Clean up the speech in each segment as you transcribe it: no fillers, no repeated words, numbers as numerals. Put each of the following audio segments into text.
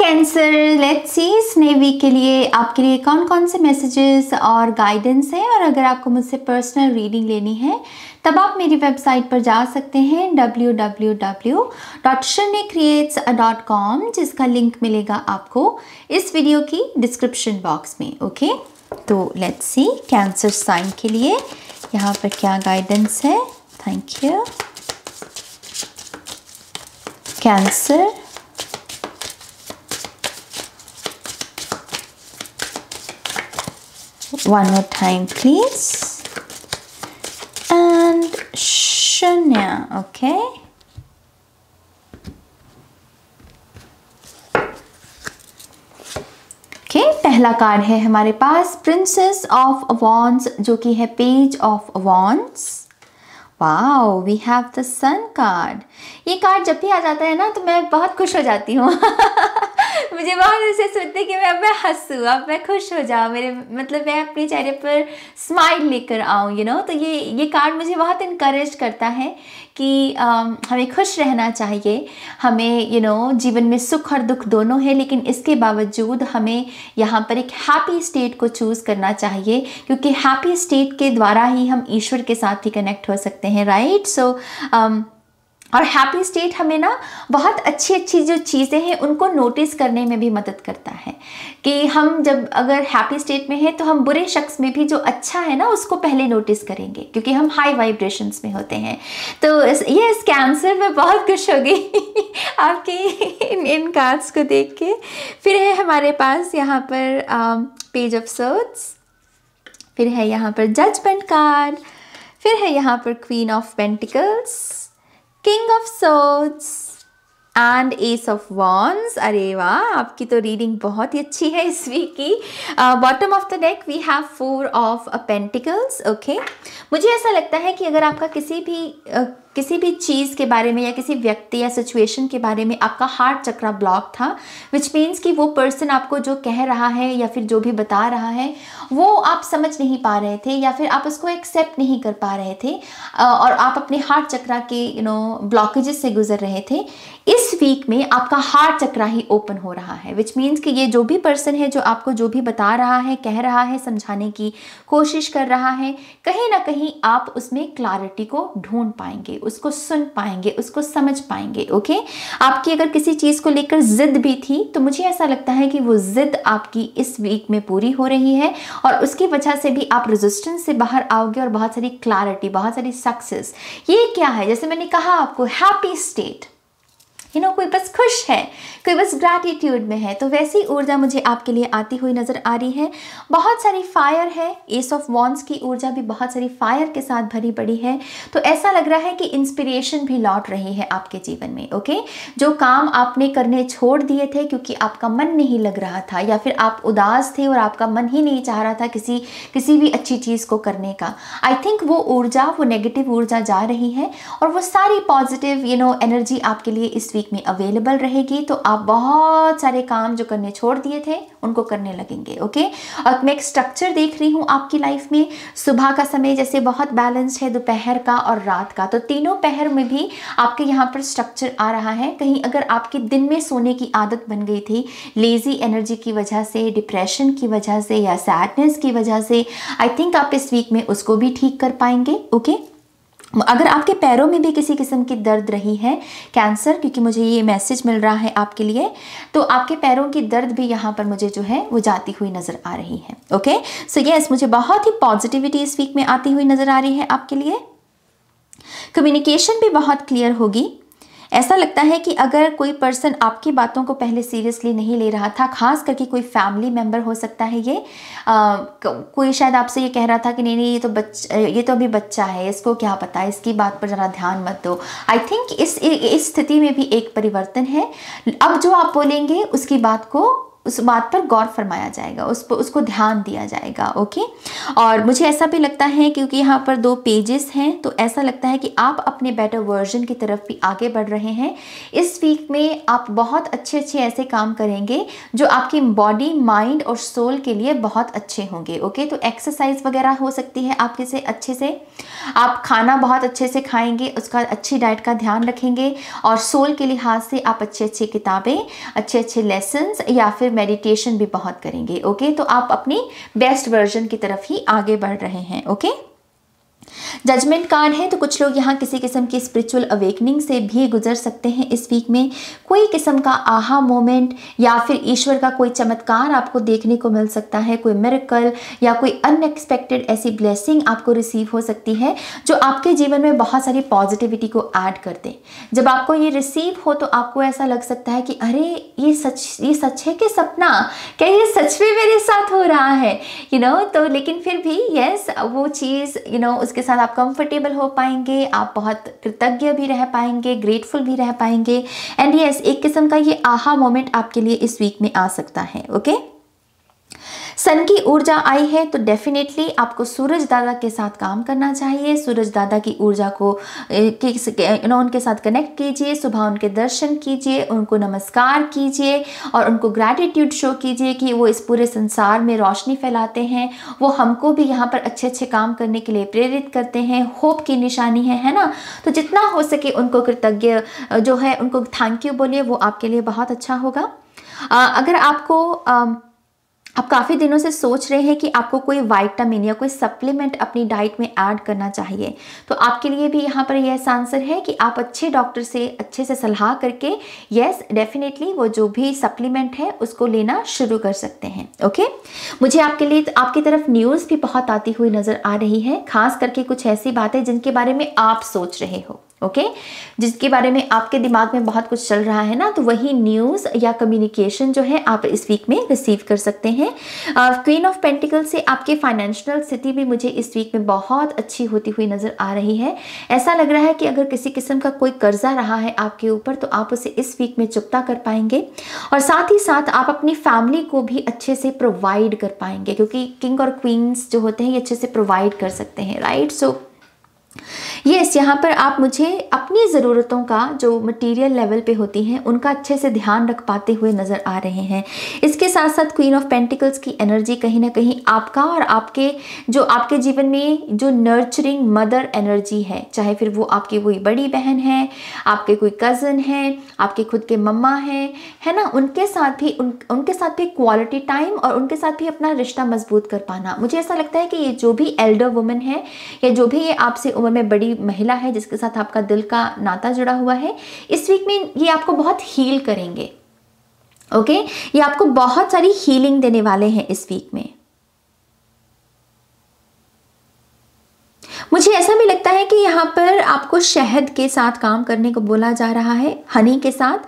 Cancer, let's see इस नए week के लिए आपके लिए कौन कौन से मैसेजेस और गाइडेंस है। और अगर आपको मुझसे पर्सनल रीडिंग लेनी है तब आप मेरी वेबसाइट पर जा सकते हैं www.shrenicreates.com, जिसका लिंक मिलेगा आपको इस वीडियो की डिस्क्रिप्शन बॉक्स में। ओके, तो लेट्स सी कैंसर साइन के लिए यहाँ पर क्या गाइडेंस है। Thank you. Cancer, one more time please, and Shanya. Okay, पहला कार्ड है हमारे पास प्रिंसेस ऑफ वॉन्ड्स, जो कि है page of wands. Wow, we have the sun card. ये कार्ड जब भी आ जाता है ना तो मैं बहुत खुश हो जाती हूँ मुझे बहुत ऐसे सोचते कि मैं हंसूँ, अब मैं खुश हो जाऊँ, मेरे मतलब मैं अपने चेहरे पर स्माइल लेकर आऊँ, यू नो। तो ये कार्ड मुझे बहुत इनकरेज करता है कि हमें खुश रहना चाहिए, हमें जीवन में सुख और दुख दोनों है, लेकिन इसके बावजूद हमें यहाँ पर एक हैप्पी स्टेट को चूज़ करना चाहिए, क्योंकि हैप्पी स्टेट के द्वारा ही हम ईश्वर के साथ ही कनेक्ट हो सकते हैं, राइट। सो और हैप्पी स्टेट हमें ना बहुत अच्छी अच्छी जो चीज़ें हैं उनको नोटिस करने में भी मदद करता है, कि हम जब अगर हैप्पी स्टेट में हैं तो हम बुरे शख्स में भी जो अच्छा है ना उसको पहले नोटिस करेंगे, क्योंकि हम हाई वाइब्रेशंस में होते हैं। तो ये इस कैंसर में बहुत खुश हो गई आपके इन कार्ड्स को देख के। फिर है हमारे पास यहाँ पर पेज ऑफ सोर्ड्स, फिर है यहाँ पर जजमेंट कार्ड, फिर है यहाँ पर queen of pentacles, king of swords and S of wands. अरे वाह, आपकी तो रीडिंग बहुत ही अच्छी है इस वीक की। Bottom of the deck we have 4 of pentacles. Okay, मुझे ऐसा लगता है कि अगर आपका किसी भी चीज़ के बारे में या किसी व्यक्ति या सिचुएशन के बारे में आपका हार्ट चक्रा ब्लॉक था, विच मीन्स कि वो पर्सन आपको जो कह रहा है या फिर जो भी बता रहा है वो आप समझ नहीं पा रहे थे, या फिर आप उसको एक्सेप्ट नहीं कर पा रहे थे, और आप अपने हार्ट चक्रा के ब्लॉकेजेस से गुजर रहे थे। इस वीक में आपका हार्ट चक्रा ही ओपन हो रहा है, विच मीन्स कि ये जो भी पर्सन है जो आपको जो भी बता रहा है, कह रहा है, समझाने की कोशिश कर रहा है, कहीं ना कहीं आप उसमें क्लैरिटी को ढूंढ पाएंगे, उसको सुन पाएंगे, उसको समझ पाएंगे। ओके, आपकी अगर किसी चीज़ को लेकर जिद भी थी तो मुझे ऐसा लगता है कि वो जिद आपकी इस वीक में पूरी हो रही है, और उसकी वजह से भी आप रेजिस्टेंस से बाहर आओगे और बहुत सारी क्लैरिटी, बहुत सारी सक्सेस। ये क्या है, जैसे मैंने कहा आपको हैप्पी स्टेट, कोई बस खुश है, कोई बस ग्रैटिट्यूड में है, तो वैसी ऊर्जा मुझे आपके लिए आती हुई नज़र आ रही है। बहुत सारी फायर है, एस ऑफ वॉन्ड्स की ऊर्जा भी बहुत सारी फायर के साथ भरी पड़ी है। तो ऐसा लग रहा है कि इंस्पिरेशन भी लौट रही है आपके जीवन में। ओके, जो काम आपने करने छोड़ दिए थे क्योंकि आपका मन नहीं लग रहा था, या फिर आप उदास थे और आपका मन ही नहीं चाह रहा था किसी भी अच्छी चीज़ को करने का, आई थिंक वो ऊर्जा, वो नेगेटिव ऊर्जा जा रही है, और वो सारी पॉजिटिव एनर्जी आपके लिए इस वीक में अवेलेबल रहेगी। तो आप बहुत सारे काम जो करने छोड़ दिए थे उनको करने लगेंगे। ओके, और मैं एक स्ट्रक्चर देख रही हूँ आपकी लाइफ में। सुबह का समय जैसे बहुत बैलेंस्ड है, दोपहर का और रात का, तो तीनों पहर में भी आपके यहाँ पर स्ट्रक्चर आ रहा है। कहीं अगर आपकी दिन में सोने की आदत बन गई थी लेजी एनर्जी की वजह से, डिप्रेशन की वजह से या सैडनेस की वजह से, आई थिंक आप इस वीक में उसको भी ठीक कर पाएंगे। ओके, अगर आपके पैरों में भी किसी किस्म की दर्द रही है कैंसर, क्योंकि मुझे ये मैसेज मिल रहा है आपके लिए, तो आपके पैरों की दर्द भी यहाँ पर मुझे जो है वो जाती हुई नज़र आ रही है। ओके, सो यस, मुझे बहुत ही पॉजिटिविटी इस वीक में आती हुई नज़र आ रही है आपके लिए। कम्युनिकेशन भी बहुत क्लियर होगी। ऐसा लगता है कि अगर कोई पर्सन आपकी बातों को पहले सीरियसली नहीं ले रहा था, खास करके कोई फैमिली मेम्बर हो सकता है ये, कोई शायद आपसे ये कह रहा था कि नहीं ये तो अभी बच्चा है, इसको क्या पता है, इसकी बात पर ज़रा ध्यान मत दो। आई थिंक इस स्थिति में भी एक परिवर्तन है। अब जो आप बोलेंगे उसकी बात को उस बात पर गौर फरमाया जाएगा, उसको ध्यान दिया जाएगा। ओके, और मुझे ऐसा भी लगता है क्योंकि यहाँ पर 2 पेजेस हैं तो ऐसा लगता है कि आप अपने बेटर वर्जन की तरफ भी आगे बढ़ रहे हैं। इस वीक में आप बहुत अच्छे ऐसे काम करेंगे जो आपकी बॉडी, माइंड और सोल के लिए बहुत अच्छे होंगे। ओके, तो एक्सरसाइज वगैरह हो सकती है आपके से अच्छे से, आप खाना बहुत अच्छे से खाएंगे, उसका अच्छी डाइट का ध्यान रखेंगे, और सोल के लिहाज से आप अच्छी किताबें, अच्छे लेसन्स या फिर मेडिटेशन भी बहुत करेंगे। ओके, तो आप अपनी बेस्ट वर्जन की तरफ ही आगे बढ़ रहे हैं। ओके, जजमेंट कार्ड है तो कुछ लोग यहाँ किसी किस्म की स्पिरिचुअल अवेकनिंग से भी गुजर सकते हैं। इस वीक में कोई किस्म का आहा मोमेंट या फिर ईश्वर का कोई चमत्कार आपको देखने को मिल सकता है, कोई मिरेकल या कोई अनएक्सपेक्टेड ऐसी ब्लेसिंग आपको रिसीव हो सकती है जो आपके जीवन में बहुत सारी पॉजिटिविटी को ऐड कर दे। जब आपको ये रिसीव हो तो आपको ऐसा लग सकता है कि अरे ये सच है कि सपना, क्या ये सच में मेरे साथ हो रहा है, तो लेकिन फिर भी यस, वो चीज़ उसके साथ आप कंफर्टेबल हो पाएंगे, आप बहुत कृतज्ञ भी रह पाएंगे, ग्रेटफुल भी रह पाएंगे, एंड यस, एक किस्म का ये आहा मोमेंट आपके लिए इस वीक में आ सकता है। ओके, सन की ऊर्जा आई है तो डेफिनेटली आपको सूरज दादा के साथ काम करना चाहिए। सूरज दादा की ऊर्जा को उनके साथ कनेक्ट कीजिए, सुबह उनके दर्शन कीजिए, उनको नमस्कार कीजिए और उनको ग्रैटिट्यूड शो कीजिए कि वो इस पूरे संसार में रोशनी फैलाते हैं, वो हमको भी यहाँ पर अच्छे काम करने के लिए प्रेरित करते हैं, होप की निशानी है ना। तो जितना हो सके उनको कृतज्ञ जो है उनको थैंक यू बोलिए, वो आपके लिए बहुत अच्छा होगा। अगर आप काफ़ी दिनों से सोच रहे हैं कि आपको कोई विटामिन या कोई सप्लीमेंट अपनी डाइट में ऐड करना चाहिए, तो आपके लिए भी यहाँ पर यह आंसर है कि आप अच्छे डॉक्टर से अच्छे से सलाह करके यस डेफिनेटली वो जो भी सप्लीमेंट है उसको लेना शुरू कर सकते हैं। ओके, मुझे आपके लिए आपकी तरफ न्यूज़ भी बहुत आती हुई नज़र आ रही है, खास करके कुछ ऐसी बातें जिनके बारे में आप सोच रहे हो। ओके, जिसके बारे में आपके दिमाग में बहुत कुछ चल रहा है ना, तो वही न्यूज़ या कम्युनिकेशन जो है आप इस वीक में रिसीव कर सकते हैं। क्वीन ऑफ पेंटिकल से आपकी फाइनेंशियल स्थिति भी मुझे इस वीक में बहुत अच्छी होती हुई नज़र आ रही है। ऐसा लग रहा है कि अगर किसी किस्म का कोई कर्जा रहा है आपके ऊपर तो आप उसे इस वीक में चुकता कर पाएंगे, और साथ ही साथ आप अपनी फैमिली को भी अच्छे से प्रोवाइड कर पाएंगे, क्योंकि किंग और क्वींस जो होते हैं ये अच्छे से प्रोवाइड कर सकते हैं, राइट। सो यस, यहाँ पर आप मुझे अपनी ज़रूरतों का जो मटेरियल लेवल पे होती हैं उनका अच्छे से ध्यान रख पाते हुए नज़र आ रहे हैं। इसके साथ साथ क्वीन ऑफ पेंटिकल्स की एनर्जी कहीं ना कहीं आपका और आपके जीवन में जो नर्चरिंग मदर एनर्जी है, चाहे फिर वो आपकी कोई बड़ी बहन है, आपके कोई कज़न है, आपके खुद के मम्मा है ना, उनके साथ भी क्वालिटी टाइम और उनके साथ भी अपना रिश्ता मजबूत कर पाना। मुझे ऐसा लगता है कि ये जो भी एल्डर वुमन है या जो भी ये आपसे उम्र में बड़ी महिला है जिसके साथ आपका दिल का नाता जुड़ा हुआ है, इस वीक में ये आपको बहुत हील करेंगे। ओके, ये आपको बहुत सारी हीलिंग देने वाले हैं इस वीक में। मुझे ऐसा भी लगता है कि यहाँ पर आपको शहद के साथ काम करने को बोला जा रहा है, हनी के साथ।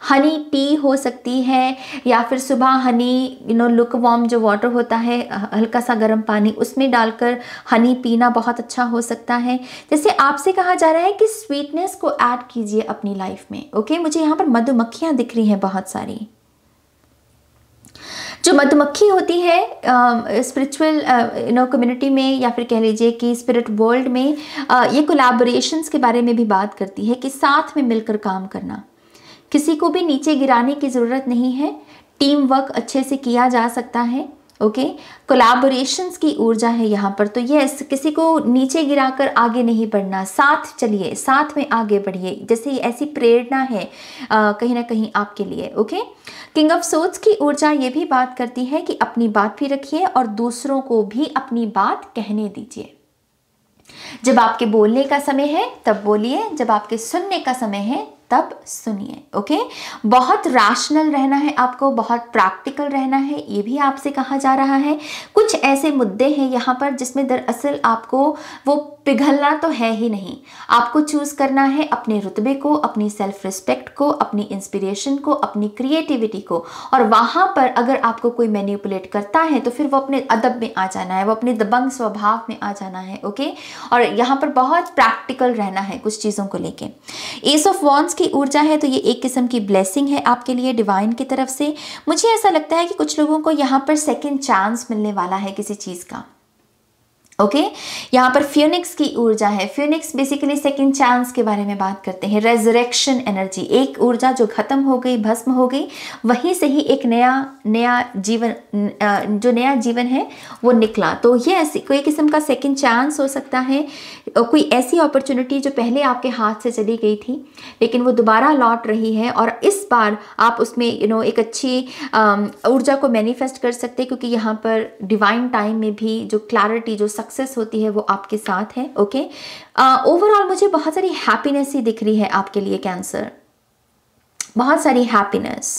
हनी टी हो सकती है या फिर सुबह हनी लुक वार्म जो वाटर होता है, हल्का सा गर्म पानी उसमें डालकर हनी पीना बहुत अच्छा हो सकता है। जैसे आपसे कहा जा रहा है कि स्वीटनेस को ऐड कीजिए अपनी लाइफ में। ओके, मुझे यहाँ पर मधुमक्खियाँ दिख रही हैं बहुत सारी। जो मधुमक्खी होती है स्पिरिचुअल कम्युनिटी में या फिर कह लीजिए कि स्पिरिट वर्ल्ड में ये कोलैबोरेशंस के बारे में भी बात करती है कि साथ में मिलकर काम करना, किसी को भी नीचे गिराने की ज़रूरत नहीं है, टीम वर्क अच्छे से किया जा सकता है। ओके, कोलैबोरेशंस की ऊर्जा है यहाँ पर। तो यस, किसी को नीचे गिराकर आगे नहीं बढ़ना, साथ चलिए, साथ में आगे बढ़िए, जैसे ऐसी प्रेरणा है कहीं ना कहीं आपके लिए। ओके, किंग ऑफ सोर्ड्स की ऊर्जा ये भी बात करती है कि अपनी बात भी रखिए और दूसरों को भी अपनी बात कहने दीजिए। जब आपके बोलने का समय है तब बोलिए, जब आपके सुनने का समय है तब सुनिए। ओके, बहुत रैशनल रहना है आपको, बहुत प्रैक्टिकल रहना है, ये भी आपसे कहा जा रहा है। कुछ ऐसे मुद्दे हैं यहाँ पर जिसमें दरअसल आपको वो पिघलना तो है ही नहीं, आपको चूज़ करना है अपने रुतबे को, अपनी सेल्फ रिस्पेक्ट को, अपनी इंस्पिरेशन को, अपनी क्रिएटिविटी को, और वहाँ पर अगर आपको कोई मैनिपुलेट करता है तो फिर वो अपने अदब में आ जाना है, वो अपने दबंग स्वभाव में आ जाना है। ओके, और यहाँ पर बहुत प्रैक्टिकल रहना है कुछ चीज़ों को लेके। एस ऑफ वॉन्ड्स की की ऊर्जा है तो ये एक किस्म की ब्लेसिंग है आपके लिए डिवाइन की तरफ से। मुझे ऐसा लगता है कि कुछ लोगों को यहाँ पर सेकंड चांस मिलने वाला है किसी चीज़ का। ओके यहाँ पर फ्यूनिक्स की ऊर्जा है। फ्यूनिक्स बेसिकली सेकंड चांस के बारे में बात करते हैं, रेजरेक्शन एनर्जी, एक ऊर्जा जो खत्म हो गई, भस्म हो गई, वहीं से ही एक नया जीवन, जो नया जीवन है वो निकला। तो ये ऐसी कोई किस्म का सेकंड चांस हो सकता है, कोई ऐसी अपॉर्चुनिटी जो पहले आपके हाथ से चली गई थी लेकिन वो दोबारा लौट रही है और इस बार आप उसमें एक अच्छी ऊर्जा को मैनिफेस्ट कर सकते हैं, क्योंकि यहाँ पर डिवाइन टाइम में भी जो क्लैरिटी, जो सक्सेस होती है वो आपके साथ है। ओके ओवरऑल मुझे बहुत सारी हैप्पीनेस ही दिख रही है आपके लिए कैंसर, बहुत सारी हैप्पीनेस।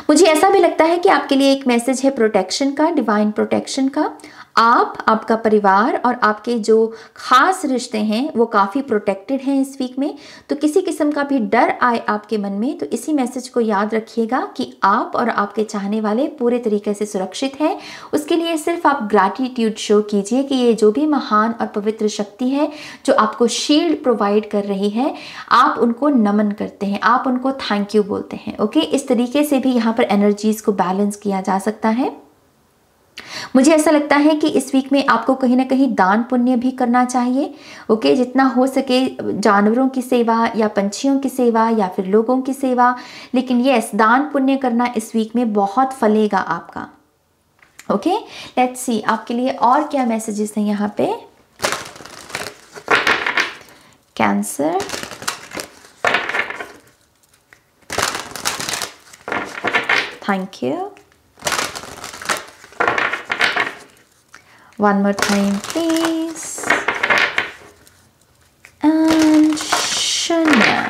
मुझे ऐसा भी लगता है कि आपके लिए एक मैसेज है प्रोटेक्शन का, डिवाइन प्रोटेक्शन का। आप, आपका परिवार और आपके जो खास रिश्ते हैं वो काफ़ी प्रोटेक्टेड हैं इस वीक में। तो किसी किस्म का भी डर आए आपके मन में तो इसी मैसेज को याद रखिएगा कि आप और आपके चाहने वाले पूरे तरीके से सुरक्षित हैं। उसके लिए सिर्फ आप ग्रैटिट्यूड शो कीजिए कि ये जो भी महान और पवित्र शक्ति है जो आपको शील्ड प्रोवाइड कर रही है, आप उनको नमन करते हैं, आप उनको थैंक यू बोलते हैं। ओके इस तरीके से भी यहाँ पर एनर्जीज को बैलेंस किया जा सकता है। मुझे ऐसा लगता है कि इस वीक में आपको कहीं ना कहीं दान पुण्य भी करना चाहिए। ओके जितना हो सके जानवरों की सेवा या पंछियों की सेवा या फिर लोगों की सेवा, लेकिन यस दान पुण्य करना इस वीक में बहुत फलेगा आपका। ओके लेट्स सी आपके लिए और क्या मैसेजेस हैं यहाँ पे। Cancer, thank you. One more time, please. And Shania.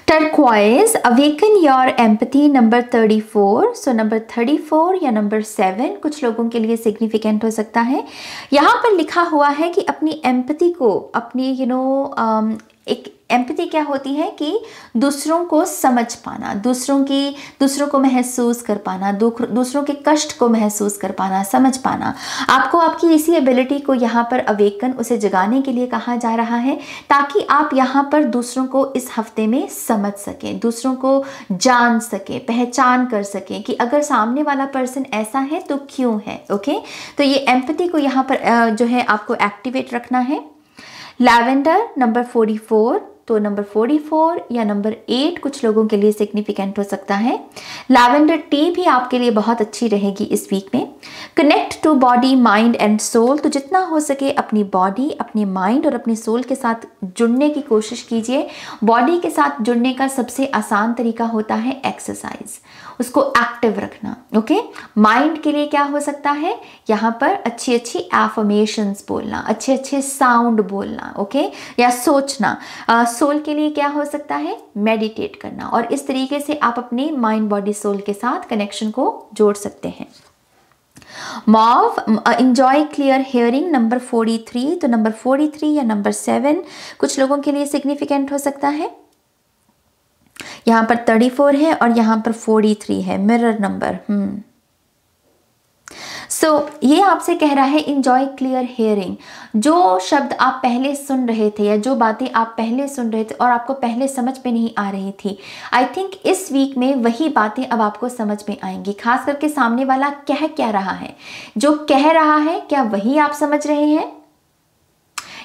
Turquoise, awaken your empathy, number 34. So number 34 या number 7 कुछ लोगों के लिए सिग्निफिकेंट हो सकता है। यहाँ पर लिखा हुआ है कि अपनी एम्पैथी को, अपनी एक एम्पैथी क्या होती है कि दूसरों को समझ पाना, दूसरों को महसूस कर पाना, दूसरों के कष्ट को महसूस कर पाना, समझ पाना। आपको आपकी इसी एबिलिटी को यहाँ पर अवेकन, उसे जगाने के लिए कहा जा रहा है ताकि आप यहाँ पर दूसरों को इस हफ्ते में समझ सकें, दूसरों को जान सकें, पहचान कर सकें कि अगर सामने वाला पर्सन ऐसा है तो क्यों है। ओके तो ये एम्पैथी को यहाँ पर जो है आपको एक्टिवेट रखना है। लैवेंडर नंबर 44, तो नंबर 44 या नंबर 8 कुछ लोगों के लिए सिग्निफिकेंट हो सकता है। लैवेंडर टी भी आपके लिए बहुत अच्छी रहेगी इस वीक में। Connect to body, mind and soul, तो जितना हो सके अपनी बॉडी, अपने माइंड और अपने सोल के साथ जुड़ने की कोशिश कीजिए। बॉडी के साथ जुड़ने का सबसे आसान तरीका होता है एक्सरसाइज, उसको एक्टिव रखना। ओके माइंड के लिए क्या हो सकता है, यहाँ पर अच्छी अच्छी एफर्मेशंस बोलना, अच्छे अच्छे साउंड बोलना। ओके या सोचना। सोल के लिए क्या हो सकता है, मेडिटेट करना। और इस तरीके से आप अपने माइंड, बॉडी, सोल के साथ कनेक्शन को जोड़ सकते हैं। Mauve, enjoy clear hearing, number 43, तो नंबर 43 या नंबर 7 कुछ लोगों के लिए सिग्निफिकेंट हो सकता है। यहाँ पर 34 है और यहाँ पर 43 है, मिरर नंबर। सो ये आपसे कह रहा है इंजॉय क्लियर हियरिंग। जो शब्द आप पहले सुन रहे थे या जो बातें आप पहले सुन रहे थे और आपको पहले समझ में नहीं आ रही थी, आई थिंक इस वीक में वही बातें अब आपको समझ में आएंगी। खास करके सामने वाला कह क्या रहा है, जो कह रहा है क्या वही आप समझ रहे हैं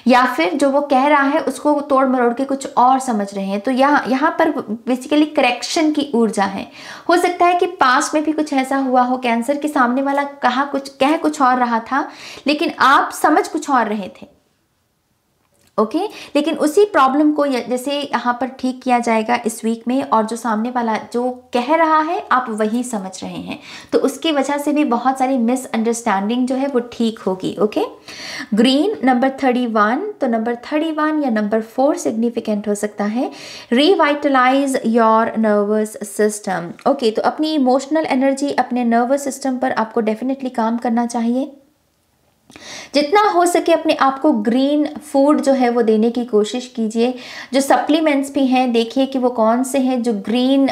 या फिर जो वो कह रहा है उसको तोड़ मरोड़ के कुछ और समझ रहे हैं। तो यहाँ पर बेसिकली करेक्शन की ऊर्जा है। हो सकता है कि पास्ट में भी कुछ ऐसा हुआ हो कैंसर के सामने वाला कह कुछ और रहा था लेकिन आप समझ कुछ और रहे थे। ओके लेकिन उसी प्रॉब्लम को जैसे यहाँ पर ठीक किया जाएगा इस वीक में, और जो सामने वाला जो कह रहा है आप वही समझ रहे हैं, तो उसकी वजह से भी बहुत सारी मिसअंडरस्टैंडिंग जो है वो ठीक होगी। ओके ग्रीन नंबर 31, तो नंबर 31 या नंबर 4 सिग्निफिकेंट हो सकता है। Revitalise your nervous system. Okay तो अपनी इमोशनल एनर्जी, अपने नर्वस सिस्टम पर आपको डेफिनेटली काम करना चाहिए। जितना हो सके अपने आप को ग्रीन फूड जो है वो देने की कोशिश कीजिए। जो सप्लीमेंट्स भी हैं देखिए कि वो कौन से हैं जो ग्रीन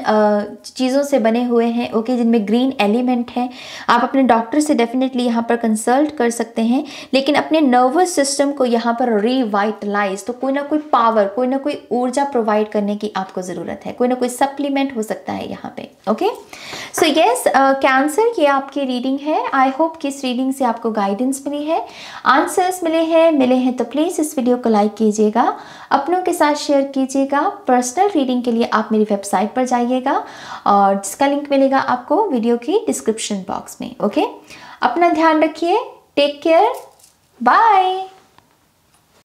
चीज़ों से बने हुए हैं, ओके, जिनमें ग्रीन एलिमेंट है। आप अपने डॉक्टर से डेफिनेटली यहाँ पर कंसल्ट कर सकते हैं, लेकिन अपने नर्वस सिस्टम को यहाँ पर रिवाइटलाइज, तो कोई ना कोई पावर, कोई ना कोई ऊर्जा प्रोवाइड करने की आपको ज़रूरत है। कोई ना कोई सप्लीमेंट हो सकता है यहाँ पे, ओके। सो यस कैंसर, ये आपकी रीडिंग है। आई होप कि इस रीडिंग से आपको गाइडेंस मिली है, आंसर्स मिले हैं तो प्लीज़ इस वीडियो को लाइक कीजिएगा, अपनों के साथ शेयर कीजिएगा। पर्सनल रीडिंग के लिए आप मेरी वेबसाइट पर जाइएगा और जिसका लिंक मिलेगा आपको वीडियो की डिस्क्रिप्शन बॉक्स में, ओके। अपना ध्यान रखिए, टेक केयर, बाय।